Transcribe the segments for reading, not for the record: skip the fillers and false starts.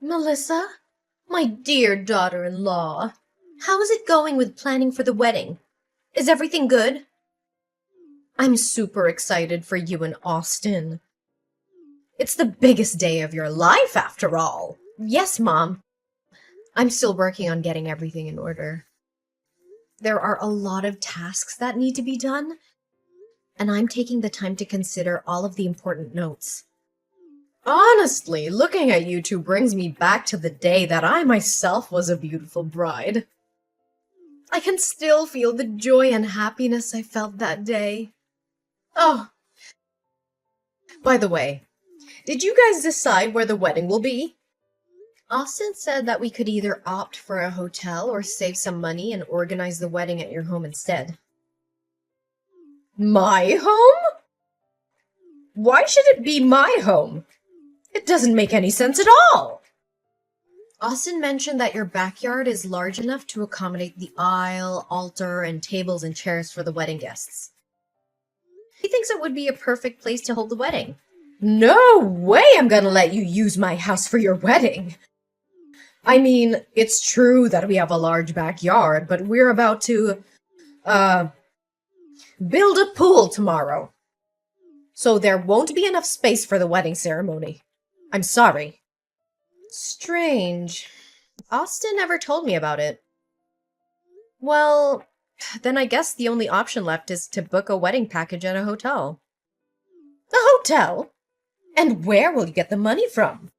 Melissa, my dear daughter-in-law, how is it going with planning for the wedding? Is everything good? I'm super excited for you and Austin. It's the biggest day of your life, after all. Yes, Mom. I'm still working on getting everything in order. There are a lot of tasks that need to be done, and I'm taking the time to consider all of the important notes. Honestly, looking at you two brings me back to the day that I myself was a beautiful bride. I can still feel the joy and happiness I felt that day. Oh, by the way, did you guys decide where the wedding will be? Austin said that we could either opt for a hotel or save some money and organize the wedding at your home instead. My home? Why should it be my home? It doesn't make any sense at all. Austin mentioned that your backyard is large enough to accommodate the aisle, altar, and tables and chairs for the wedding guests. He thinks it would be a perfect place to hold the wedding. No way I'm gonna let you use my house for your wedding. I mean, it's true that we have a large backyard, but we're about to, build a pool tomorrow. So there won't be enough space for the wedding ceremony. I'm sorry. Strange. Austin never told me about it. Well, then I guess the only option left is to book a wedding package at a hotel. A hotel? And where will you get the money from?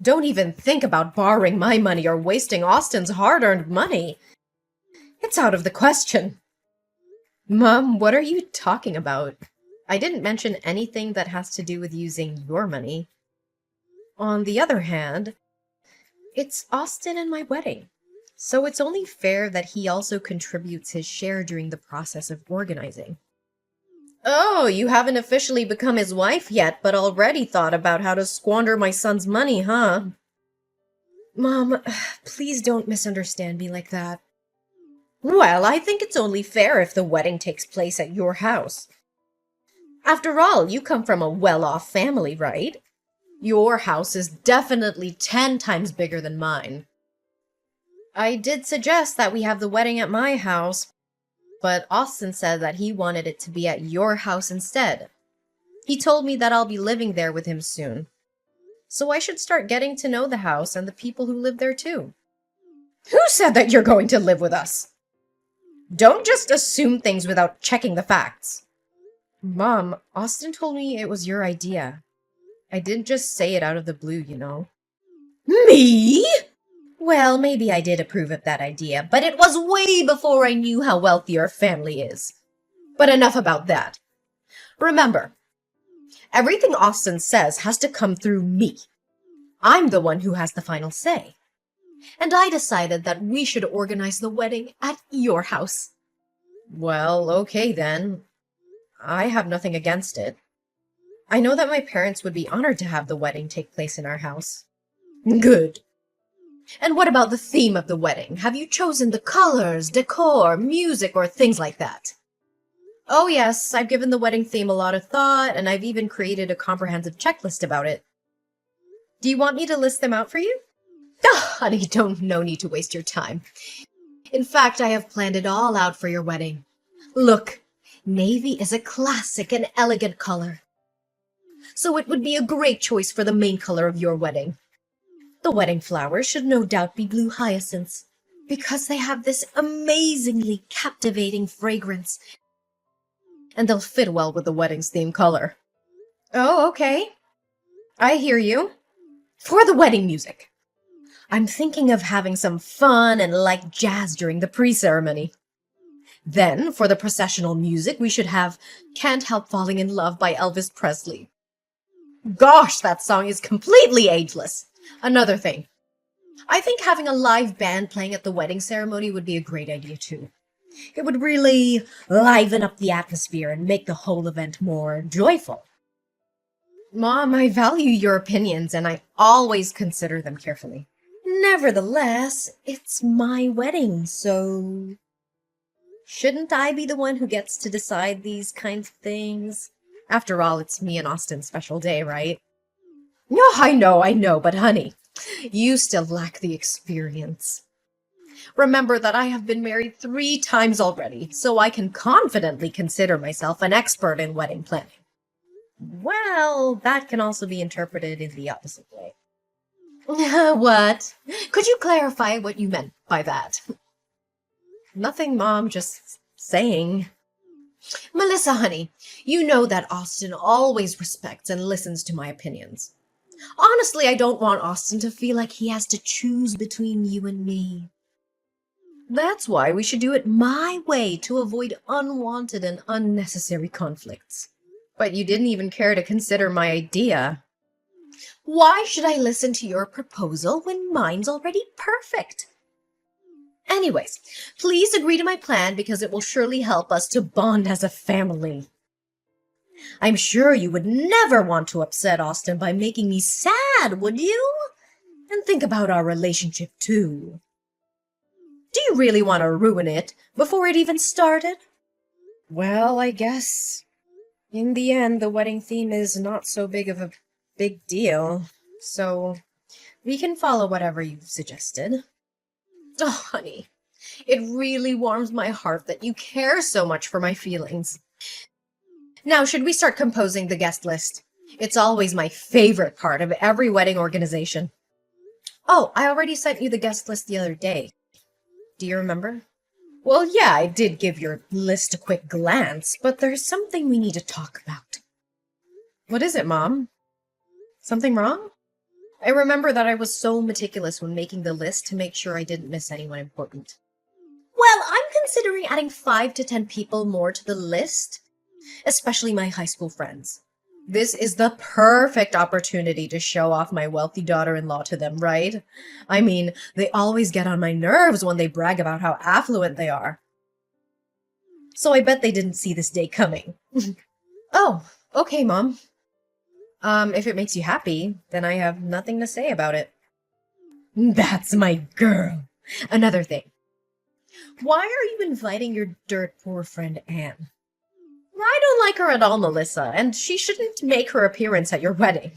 Don't even think about borrowing my money or wasting Austin's hard-earned money. It's out of the question. Mom, what are you talking about? I didn't mention anything that has to do with using your money. On the other hand, it's Austin and my wedding, so it's only fair that he also contributes his share during the process of organizing. Oh, you haven't officially become his wife yet, but already thought about how to squander my son's money, huh? Mom, please don't misunderstand me like that. Well, I think it's only fair if the wedding takes place at your house. After all, you come from a well-off family, right? Your house is definitely 10 times bigger than mine. I did suggest that we have the wedding at my house, but Austin said that he wanted it to be at your house instead. He told me that I'll be living there with him soon. So I should start getting to know the house and the people who live there too. Who said that you're going to live with us? Don't just assume things without checking the facts. Mom, Austin told me it was your idea. I didn't just say it out of the blue, you know. Me? Well, maybe I did approve of that idea, but it was way before I knew how wealthy your family is. But enough about that. Remember, everything Austin says has to come through me. I'm the one who has the final say. And I decided that we should organize the wedding at your house. Well, okay then. I have nothing against it. I know that my parents would be honored to have the wedding take place in our house. Good. And what about the theme of the wedding? Have you chosen the colors, decor, music, or things like that? Oh yes, I've given the wedding theme a lot of thought, and I've even created a comprehensive checklist about it. Do you want me to list them out for you? Oh, honey, no need to waste your time. In fact, I have planned it all out for your wedding. Look, navy is a classic and elegant color, so it would be a great choice for the main color of your wedding. The wedding flowers should no doubt be blue hyacinths, because they have this amazingly captivating fragrance, and they'll fit well with the wedding's theme color. Oh, okay. I hear you. For the wedding music, I'm thinking of having some fun and light jazz during the pre-ceremony. Then, for the processional music, we should have Can't Help Falling in Love by Elvis Presley. Gosh, that song is completely ageless. Another thing, I think having a live band playing at the wedding ceremony would be a great idea too. It would really liven up the atmosphere and make the whole event more joyful. Mom, I value your opinions and I always consider them carefully. Nevertheless, it's my wedding, so shouldn't I be the one who gets to decide these kinds of things? After all, it's me and Austin's special day, right? No, I know, but honey, You still lack the experience. Remember that I have been married 3 times already, so I can confidently consider myself an expert in wedding planning. Well, that can also be interpreted in the opposite way. What? Could you clarify what you meant by that? Nothing, Mom, just saying. Melissa, honey, you know that Austin always respects and listens to my opinions. Honestly, I don't want Austin to feel like he has to choose between you and me. That's why we should do it my way to avoid unwanted and unnecessary conflicts. But you didn't even care to consider my idea. Why should I listen to your proposal when mine's already perfect? Anyways, please agree to my plan because it will surely help us to bond as a family. I'm sure you would never want to upset Austin by making me sad, would you? And think about our relationship too. Do you really want to ruin it before it even started? Well, I guess in the end, the wedding theme is not so big of a big deal, so we can follow whatever you've suggested. Oh, honey, it really warms my heart that you care so much for my feelings. Now, should we start composing the guest list? It's always my favorite part of every wedding organization. Oh, I already sent you the guest list the other day. Do you remember? Well, yeah, I did give your list a quick glance, but there's something we need to talk about. What is it, Mom? Something wrong? I remember that I was so meticulous when making the list to make sure I didn't miss anyone important. Well, I'm considering adding 5 to 10 people more to the list, especially my high school friends. This is the perfect opportunity to show off my wealthy daughter-in-law to them, right? I mean, they always get on my nerves when they brag about how affluent they are. So I bet they didn't see this day coming. Oh, okay, Mom. If it makes you happy, then I have nothing to say about it. That's my girl. Another thing. Why are you inviting your dirt poor friend Anne? I don't like her at all, Melissa, and she shouldn't make her appearance at your wedding.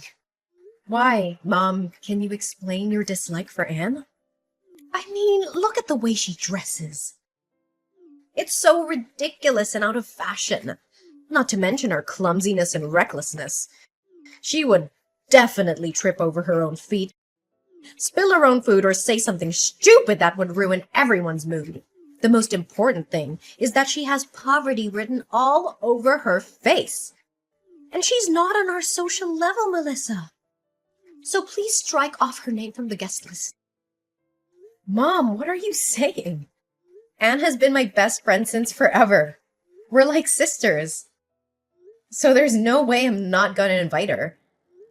Why, Mom? Can you explain your dislike for Anne? I mean, look at the way she dresses. It's so ridiculous and out of fashion. Not to mention her clumsiness and recklessness. She would definitely trip over her own feet, spill her own food, or say something stupid that would ruin everyone's mood. The most important thing is that she has poverty written all over her face. And she's not on our social level, Melissa. So please strike off her name from the guest list. Mom, what are you saying? Anne has been my best friend since forever. We're like sisters. So there's no way I'm not going to invite her.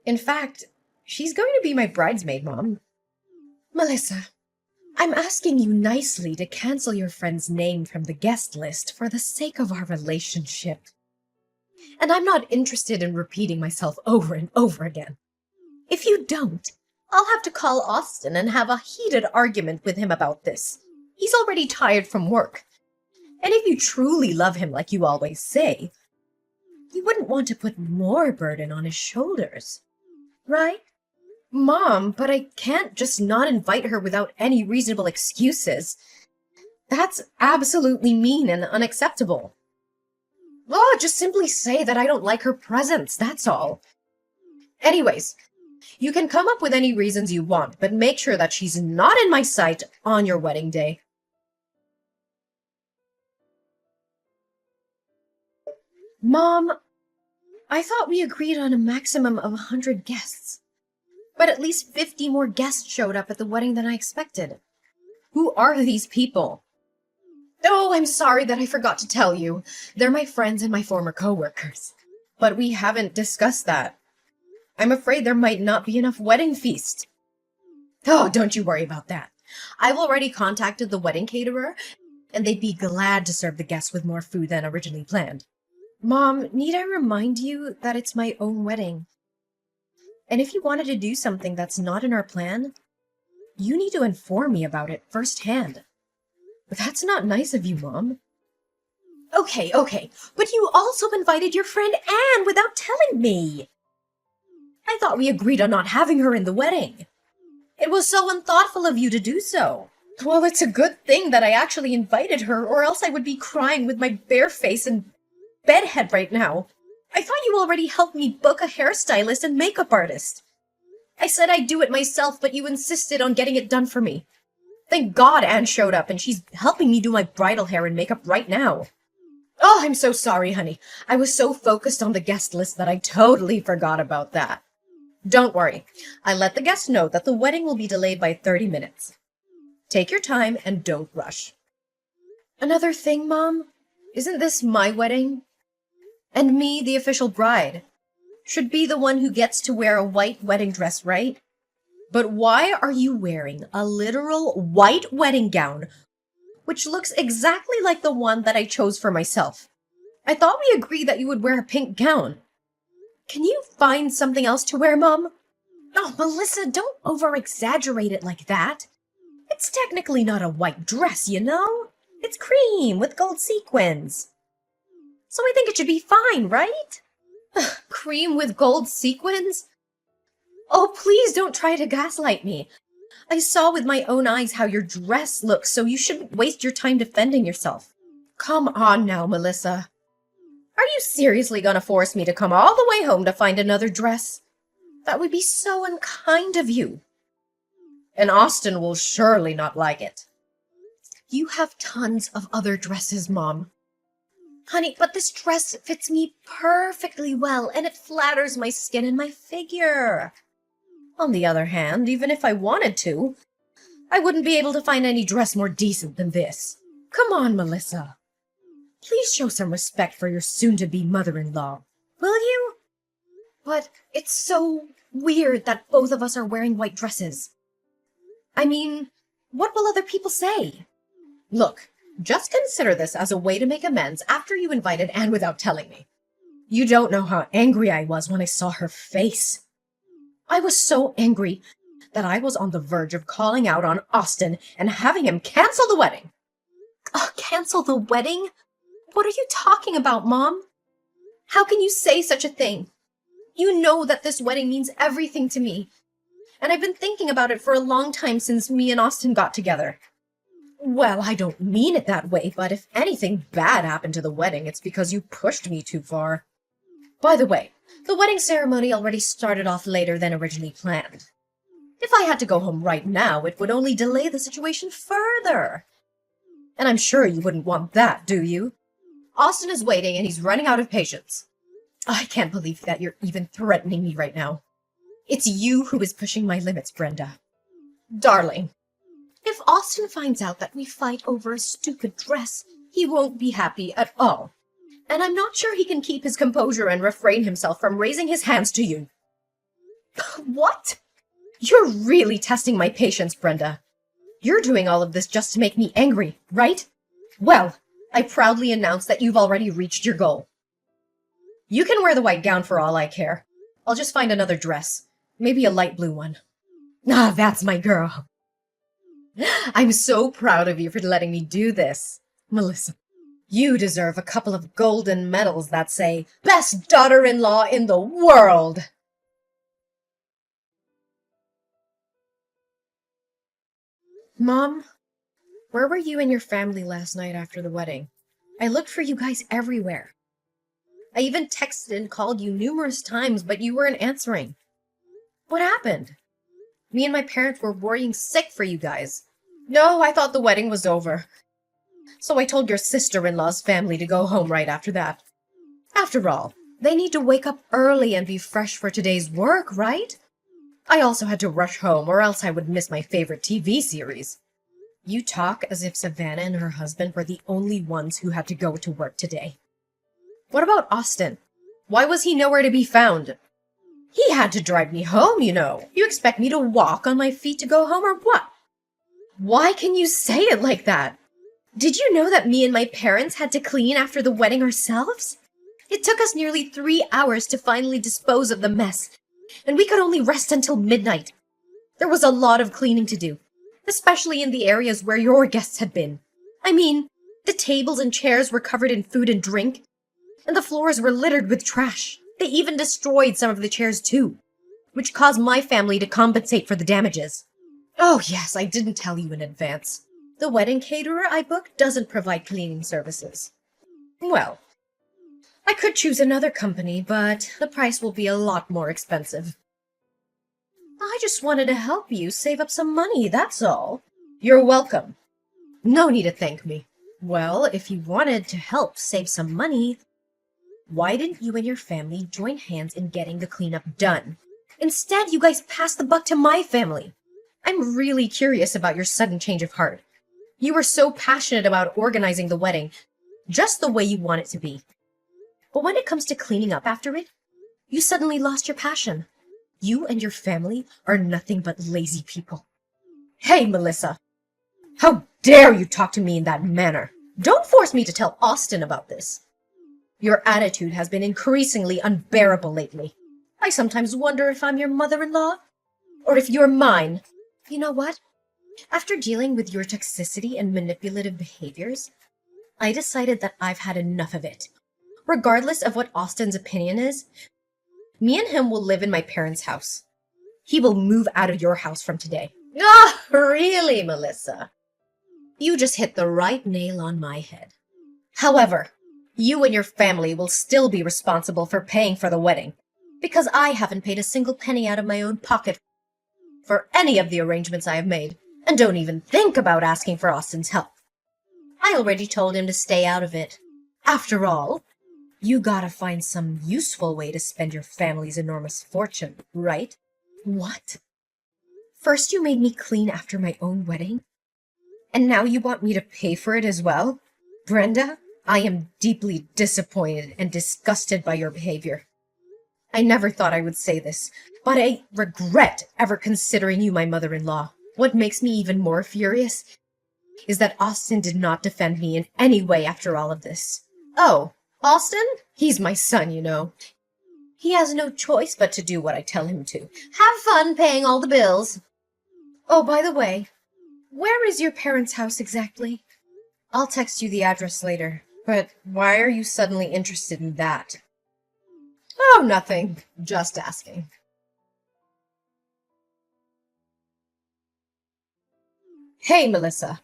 In fact, she's going to be my bridesmaid, Mom. Melissa, I'm asking you nicely to cancel your friend's name from the guest list for the sake of our relationship. And I'm not interested in repeating myself over and over again. If you don't, I'll have to call Austin and have a heated argument with him about this. He's already tired from work. And if you truly love him like you always say, you wouldn't want to put more burden on his shoulders, right? Mom, but I can't just not invite her without any reasonable excuses. That's absolutely mean and unacceptable. Oh, just simply say that I don't like her presence, that's all. Anyways, you can come up with any reasons you want, but make sure that she's not in my sight on your wedding day. Mom, I thought we agreed on a maximum of 100 guests. But at least 50 more guests showed up at the wedding than I expected. Who are these people? Oh, I'm sorry that I forgot to tell you. They're my friends and my former co-workers. But we haven't discussed that. I'm afraid there might not be enough wedding feast. Oh, don't you worry about that. I've already contacted the wedding caterer, and they'd be glad to serve the guests with more food than originally planned. Mom, need I remind you that it's my own wedding? And if you wanted to do something that's not in our plan, you need to inform me about it firsthand. But that's not nice of you, Mom. Okay, but you also invited your friend Anne without telling me. I thought we agreed on not having her in the wedding. It was so unthoughtful of you to do so. Well, it's a good thing that I actually invited her, or else I would be crying with my bare face and bedhead right now. I thought you already helped me book a hairstylist and makeup artist. I said I'd do it myself, but you insisted on getting it done for me. Thank God Anne showed up, and she's helping me do my bridal hair and makeup right now. Oh, I'm so sorry, honey. I was so focused on the guest list that I totally forgot about that. Don't worry. I let the guests know that the wedding will be delayed by 30 minutes. Take your time and don't rush. Another thing, Mom? Isn't this my wedding? And me, the official bride, should be the one who gets to wear a white wedding dress, right? But why are you wearing a literal white wedding gown, which looks exactly like the one that I chose for myself? I thought we agreed that you would wear a pink gown. Can you find something else to wear, Mom? Oh, Melissa, don't over-exaggerate it like that. It's technically not a white dress, you know? It's cream with gold sequins. So I think it should be fine, right? Cream with gold sequins? Oh, please don't try to gaslight me. I saw with my own eyes how your dress looks, so you shouldn't waste your time defending yourself. Come on now, Melissa. Are you seriously gonna force me to come all the way home to find another dress? That would be so unkind of you. And Austin will surely not like it. You have tons of other dresses, Mom. Honey, but this dress fits me perfectly well, and it flatters my skin and my figure. On the other hand, even if I wanted to, I wouldn't be able to find any dress more decent than this. Come on, Melissa. Please show some respect for your soon-to-be mother-in-law, will you? But it's so weird that both of us are wearing white dresses. I mean, what will other people say? Look, just consider this as a way to make amends after you invited Anne without telling me. You don't know how angry I was when I saw her face. I was so angry that I was on the verge of calling out on Austin and having him cancel the wedding. Cancel the wedding? What are you talking about, Mom? How can you say such a thing? You know that this wedding means everything to me. And I've been thinking about it for a long time since me and Austin got together. Well, I don't mean it that way, but if anything bad happened to the wedding, it's because you pushed me too far. By the way, the wedding ceremony already started off later than originally planned. If I had to go home right now, it would only delay the situation further. And I'm sure you wouldn't want that, do you? Austin is waiting and he's running out of patience. I can't believe that you're even threatening me right now. It's you who is pushing my limits, Brenda. Darling, if Austin finds out that we fight over a stupid dress, he won't be happy at all. And I'm not sure he can keep his composure and refrain himself from raising his hands to you. What? You're really testing my patience, Brenda. You're doing all of this just to make me angry, right? Well, I proudly announce that you've already reached your goal. You can wear the white gown for all I care. I'll just find another dress. Maybe a light blue one. Ah, that's my girl. I'm so proud of you for letting me do this. Melissa, you deserve a couple of golden medals that say, Best Daughter-in-Law in the World! Mom, where were you and your family last night after the wedding? I looked for you guys everywhere. I even texted and called you numerous times, but you weren't answering. What happened? Me and my parents were worrying sick for you guys. No, I thought the wedding was over. So I told your sister-in-law's family to go home right after that. After all, they need to wake up early and be fresh for today's work, right? I also had to rush home, or else I would miss my favorite TV series. You talk as if Savannah and her husband were the only ones who had to go to work today. What about Austin? Why was he nowhere to be found? He had to drive me home, you know. You expect me to walk on my feet to go home, or what? Why can you say it like that? Did you know that me and my parents had to clean after the wedding ourselves? It took us nearly 3 hours to finally dispose of the mess, and we could only rest until midnight. There was a lot of cleaning to do, especially in the areas where your guests had been. I mean, the tables and chairs were covered in food and drink, and the floors were littered with trash. They even destroyed some of the chairs too, which caused my family to compensate for the damages. Oh, yes, I didn't tell you in advance. The wedding caterer I booked doesn't provide cleaning services. Well, I could choose another company, but the price will be a lot more expensive. I just wanted to help you save up some money, that's all. You're welcome. No need to thank me. Well, if you wanted to help save some money, why didn't you and your family join hands in getting the cleanup done? Instead, you guys passed the buck to my family. I'm really curious about your sudden change of heart. You were so passionate about organizing the wedding, just the way you want it to be. But when it comes to cleaning up after it, you suddenly lost your passion. You and your family are nothing but lazy people. Hey, Melissa! How dare you talk to me in that manner? Don't force me to tell Austin about this. Your attitude has been increasingly unbearable lately. I sometimes wonder if I'm your mother-in-law, or if you're mine. You know what? After dealing with your toxicity and manipulative behaviors, I decided that I've had enough of it. Regardless of what Austin's opinion is, me and him will live in my parents' house. He will move out of your house from today. Ah, really, Melissa? You just hit the right nail on my head. However, you and your family will still be responsible for paying for the wedding, because I haven't paid a single penny out of my own pocket for any of the arrangements I have made, and don't even think about asking for Austin's help. I already told him to stay out of it. After all, you gotta find some useful way to spend your family's enormous fortune, right? What? First you made me clean after my own wedding, and now you want me to pay for it as well? Brenda, I am deeply disappointed and disgusted by your behavior. I never thought I would say this, but I regret ever considering you my mother-in-law. What makes me even more furious is that Austin did not defend me in any way after all of this. Oh, Austin? He's my son, you know. He has no choice but to do what I tell him to. Have fun paying all the bills. Oh, by the way, where is your parents' house exactly? I'll text you the address later, but why are you suddenly interested in that? Oh, nothing. Just asking. Hey, Melissa.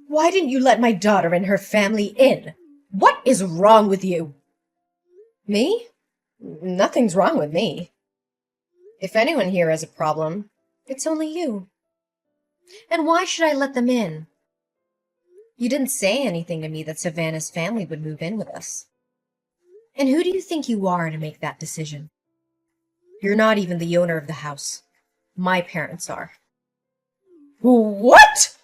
Why didn't you let my daughter and her family in? What is wrong with you? Me? Nothing's wrong with me. If anyone here has a problem, it's only you. And why should I let them in? You didn't say anything to me that Savannah's family would move in with us. And who do you think you are to make that decision? You're not even the owner of the house. My parents are. What?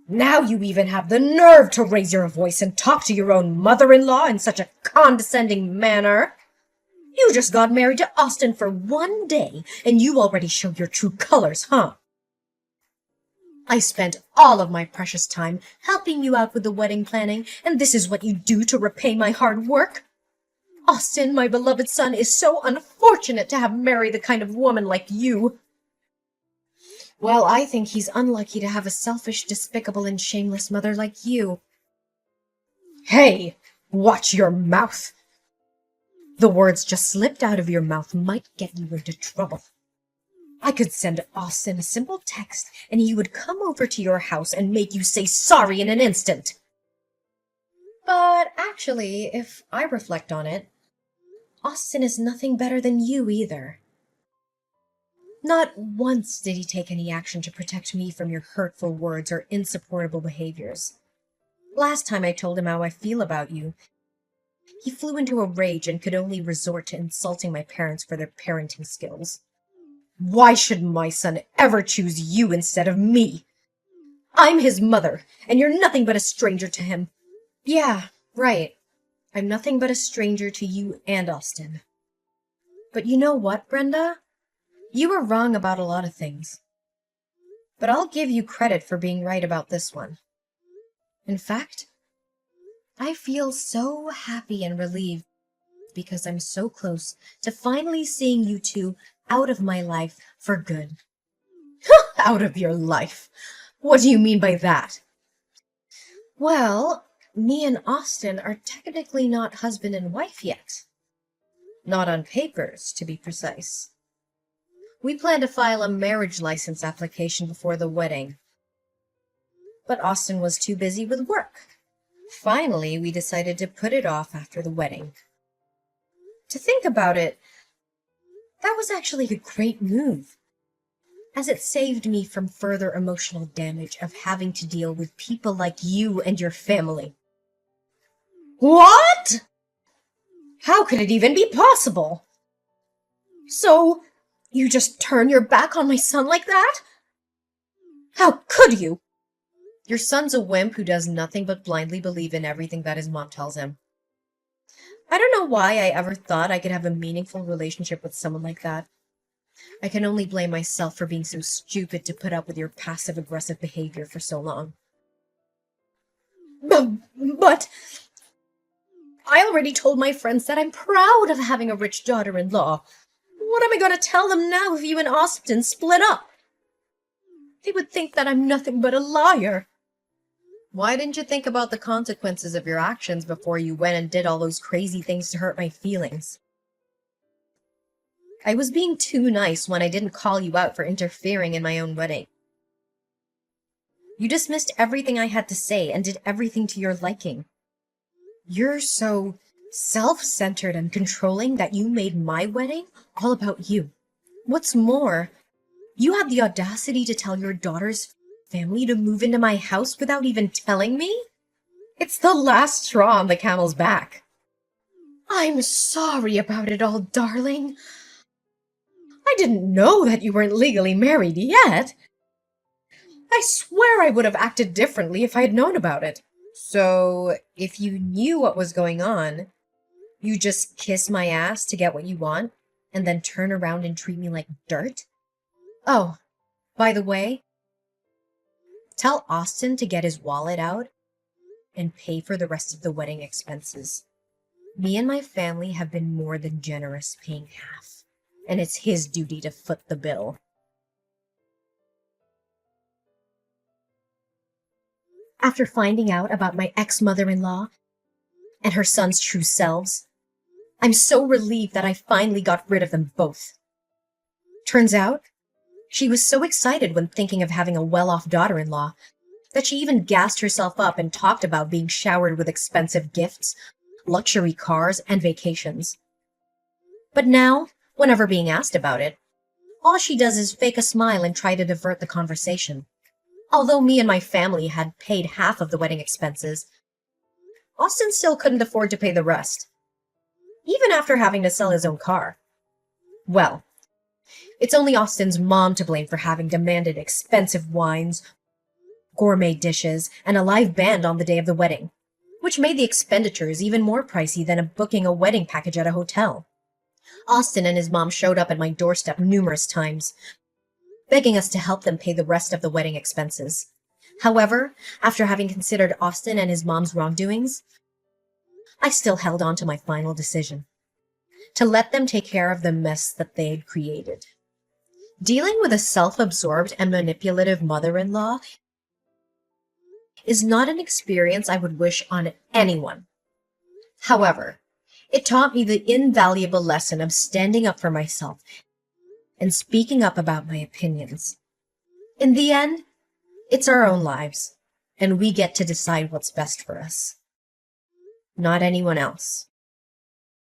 Now you even have the nerve to raise your voice and talk to your own mother-in-law in such a condescending manner. You just got married to Austin for one day, and you already show your true colors, huh? I spent all of my precious time helping you out with the wedding planning, and this is what you do to repay my hard work? Austin, my beloved son, is so unfortunate to have married the kind of woman like you. Well, I think he's unlucky to have a selfish, despicable, and shameless mother like you. Hey, watch your mouth. The words just slipped out of your mouth might get you into trouble. I could send Austin a simple text, and he would come over to your house and make you say sorry in an instant. But actually, if I reflect on it, Austin is nothing better than you either. Not once did he take any action to protect me from your hurtful words or insupportable behaviors. Last time I told him how I feel about you, he flew into a rage and could only resort to insulting my parents for their parenting skills. Why should my son ever choose you instead of me? I'm his mother, and you're nothing but a stranger to him. Yeah, right. I'm nothing but a stranger to you and Austin. But you know what, Brenda? You were wrong about a lot of things. But I'll give you credit for being right about this one. In fact, I feel so happy and relieved because I'm so close to finally seeing you two out of my life for good. Out of your life? What do you mean by that? Well, me and Austin are technically not husband and wife yet. Not on papers, to be precise. We planned to file a marriage license application before the wedding, but Austin was too busy with work. Finally, we decided to put it off after the wedding. To think about it, that was actually a great move, as it saved me from further emotional damage of having to deal with people like you and your family. What? How could it even be possible? So, you just turn your back on my son like that? How could you? Your son's a wimp who does nothing but blindly believe in everything that his mom tells him. I don't know why I ever thought I could have a meaningful relationship with someone like that. I can only blame myself for being so stupid to put up with your passive-aggressive behavior for so long. But I already told my friends that I'm proud of having a rich daughter-in-law. What am I going to tell them now if you and Austin split up? They would think that I'm nothing but a liar. Why didn't you think about the consequences of your actions before you went and did all those crazy things to hurt my feelings? I was being too nice when I didn't call you out for interfering in my own wedding. You dismissed everything I had to say and did everything to your liking. You're so self-centered and controlling that you made my wedding all about you. What's more, you had the audacity to tell your daughter's family to move into my house without even telling me? It's the last straw on the camel's back. I'm sorry about it all, darling. I didn't know that you weren't legally married yet. I swear I would have acted differently if I had known about it. So, if you knew what was going on, you just kiss my ass to get what you want, and then turn around and treat me like dirt? Oh, by the way, tell Austin to get his wallet out and pay for the rest of the wedding expenses. Me and my family have been more than generous paying half, and it's his duty to foot the bill. After finding out about my ex-mother-in-law and her son's true selves, I'm so relieved that I finally got rid of them both. Turns out, she was so excited when thinking of having a well-off daughter-in-law that she even gassed herself up and talked about being showered with expensive gifts, luxury cars, and vacations. But now, whenever being asked about it, all she does is fake a smile and try to divert the conversation. Although me and my family had paid half of the wedding expenses, Austin still couldn't afford to pay the rest, even after having to sell his own car. Well, it's only Austin's mom to blame for having demanded expensive wines, gourmet dishes, and a live band on the day of the wedding, which made the expenditures even more pricey than booking a wedding package at a hotel. Austin and his mom showed up at my doorstep numerous times, begging us to help them pay the rest of the wedding expenses. However, after having considered Austin and his mom's wrongdoings, I still held on to my final decision, to let them take care of the mess that they had created. Dealing with a self-absorbed and manipulative mother-in-law is not an experience I would wish on anyone. However, it taught me the invaluable lesson of standing up for myself and speaking up about my opinions. In the end, it's our own lives, and we get to decide what's best for us, not anyone else.